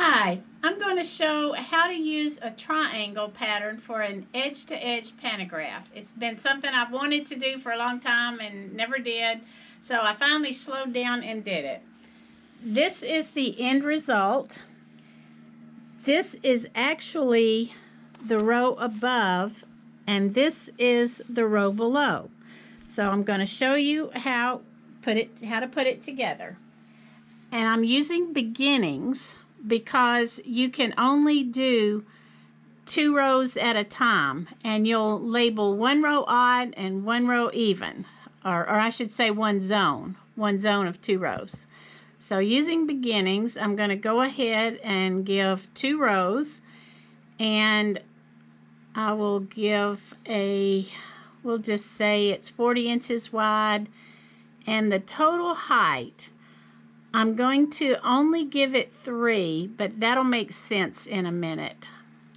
Hi, I'm going to show how to use a triangle pattern for an edge-to-edge pantograph. It's been something I've wanted to do for a long time and never did, so I finally slowed down and did it. This is the end result. This is actually the row above, and this is the row below. So I'm going to show you how to put it together. And I'm using beginnings because you can only do 2 rows at a time, and you'll label 1 row odd and 1 row even, or I should say one zone of 2 rows. So using beginnings, I'm going to go ahead and give 2 rows, and I will give we'll just say it's 40 inches wide, and the total height, I'm going to only give it 3, but that'll make sense in a minute.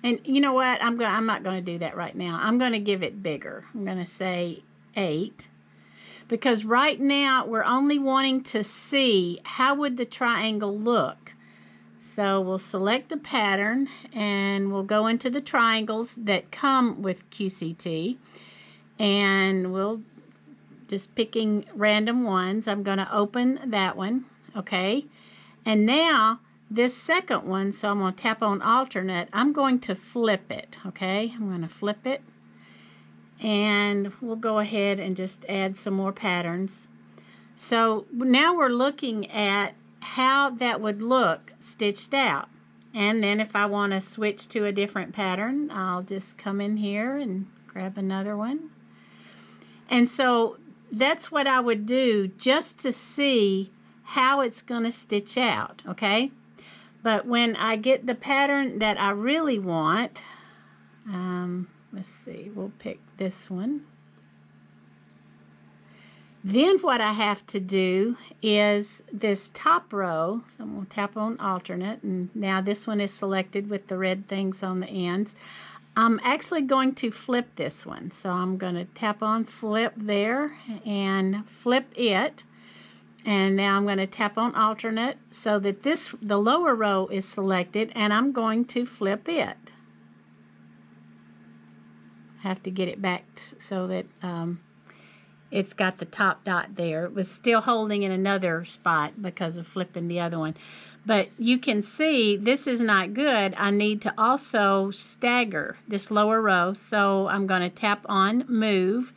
And you know what? I'm not going to do that right now. I'm going to give it bigger. I'm going to say 8, because right now we're only wanting to see how would the triangle look. So we'll select a pattern and we'll go into the triangles that come with QCT, and we'll just picking random ones. I'm going to open that one. Okay, and now this second one, so I'm going to tap on alternate. I'm going to flip it. Okay, I'm going to flip it, and we'll go ahead and just add some more patterns. So now we're looking at how that would look stitched out. And then if I want to switch to a different pattern, I'll just come in here and grab another one. And so that's what I would do just to see how it's going to stitch out, okay? But when I get the pattern that I really want, let's see, we'll pick this one. Then what I have to do is this top row, so I'm going to tap on alternate, and now this one is selected with the red things on the ends. I'm actually going to flip this one, so I'm going to tap on flip there and flip it. And now I'm going to tap on alternate so that the lower row is selected, and I'm going to flip it. I have to get it back so that it's got the top dot there. It was still holding in another spot because of flipping the other one. But you can see this is not good. I need to also stagger this lower row. So I'm going to tap on move.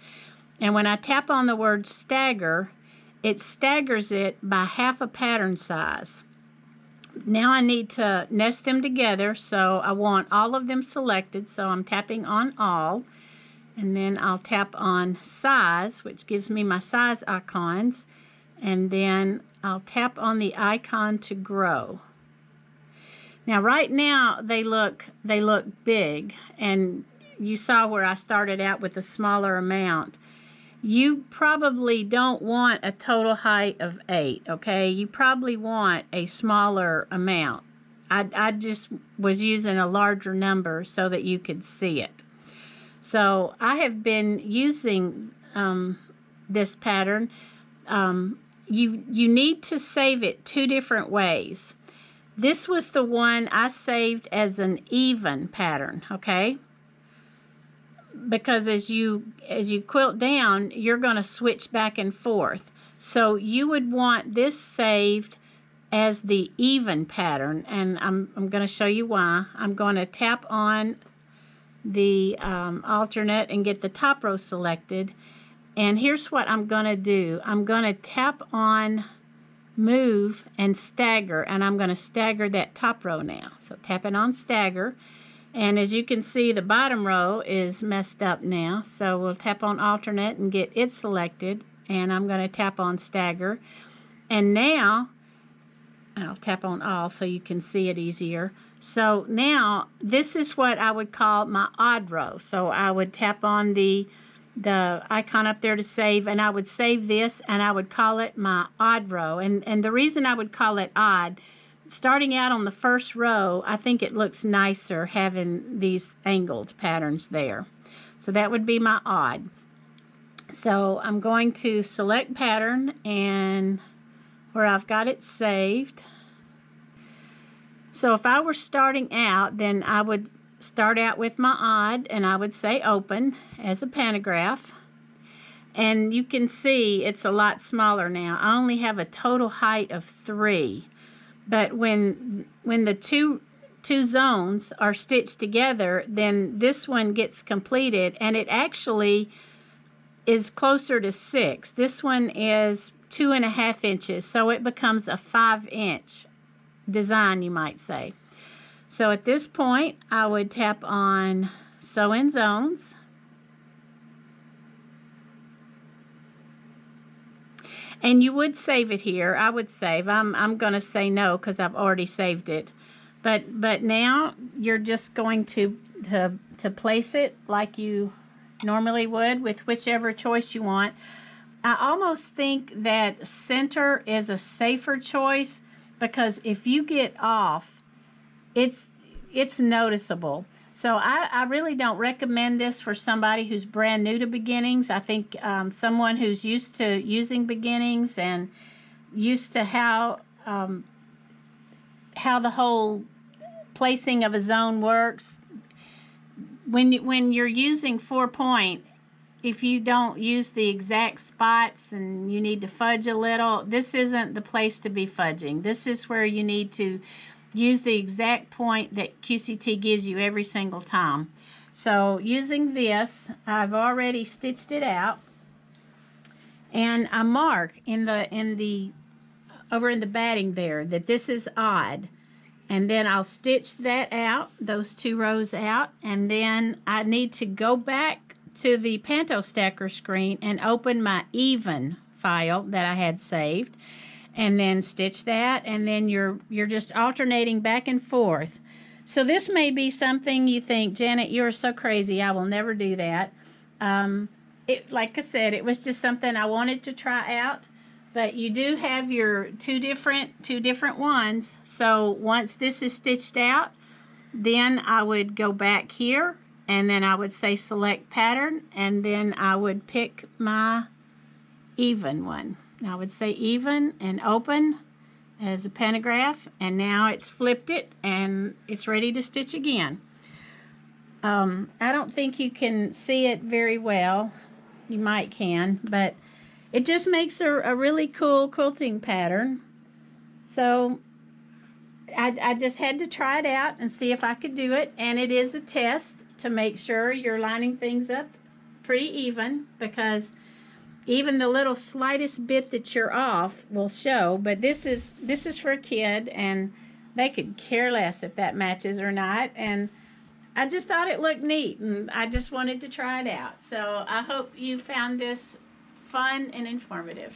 And when I tap on the word stagger, it staggers it by half a pattern size. Now I need to nest them together, so I want all of them selected, so I'm tapping on all, and then I'll tap on size, which gives me my size icons, and then I'll tap on the icon to grow. Now right now they look big, and you saw where I started out with a smaller amount. You probably don't want a total height of 8, okay? You probably want a smaller amount. I just was using a larger number so that you could see it. So I have been using this pattern. You need to save it 2 different ways. This was the one I saved as an even pattern, okay? Because as you quilt down, you're going to switch back and forth. So you would want this saved as the even pattern, and I'm going to show you why. I'm going to tap on the alternate and get the top row selected, and here's what I'm going to do. I'm going to tap on move and stagger, and I'm going to stagger that top row now. So tapping on stagger. And as you can see, the bottom row is messed up now. So we'll tap on alternate and get it selected. And I'm going to tap on stagger. And now, I'll tap on all so you can see it easier. So now, this is what I would call my odd row. So I would tap on the icon up there to save, and I would save this, and I would call it my odd row. And the reason I would call it odd, starting out on the first row, I think it looks nicer having these angled patterns there. So that would be my odd. So I'm going to select pattern, and where I've got it saved, So if I were starting out, then I would start out with my odd, and I would say open as a pantograph. And you can see it's a lot smaller now. I only have a total height of 3. But when the two zones are stitched together, then this one gets completed, and it actually is closer to 6. This one is 2.5 inches, so it becomes a 5-inch design, you might say. So at this point, I would tap on Sew in Zones. And you would save it here. I would save. I'm going to say no because I've already saved it. But now you're just going to place it like you normally would with whichever choice you want. I almost think that center is a safer choice, because if you get off, it's noticeable. So I really don't recommend this for somebody who's brand new to beginnings. I think someone who's used to using beginnings and used to how the whole placing of a zone works. When you're using 4-point, if you don't use the exact spots and you need to fudge a little, this isn't the place to be fudging. This is where you need to use the exact point that QCT gives you every single time. So using this, I've already stitched it out, and I mark over in the batting there that this is odd, and then I'll stitch that out, those 2 rows out, and then I need to go back to the Panto stacker screen and open my even file that I had saved, and then stitch that, and then you're just alternating back and forth. So this may be something you think, Janet, you're so crazy, I will never do that. Like I said, it was just something I wanted to try out. But you do have your two different ones. So once this is stitched out, then I would go back here, and then I would say select pattern, and then I would pick my even one. I would say even and open as a pantograph, and now it's flipped it and it's ready to stitch again. I don't think you can see it very well. You might can, but it just makes a really cool quilting pattern. So I just had to try it out and see if I could do it, and it is a test to make sure you're lining things up pretty even, because even the little slightest bit that you're off will show. But this is for a kid, and they could care less if that matches or not. And I just thought it looked neat, and I just wanted to try it out. So I hope you found this fun and informative.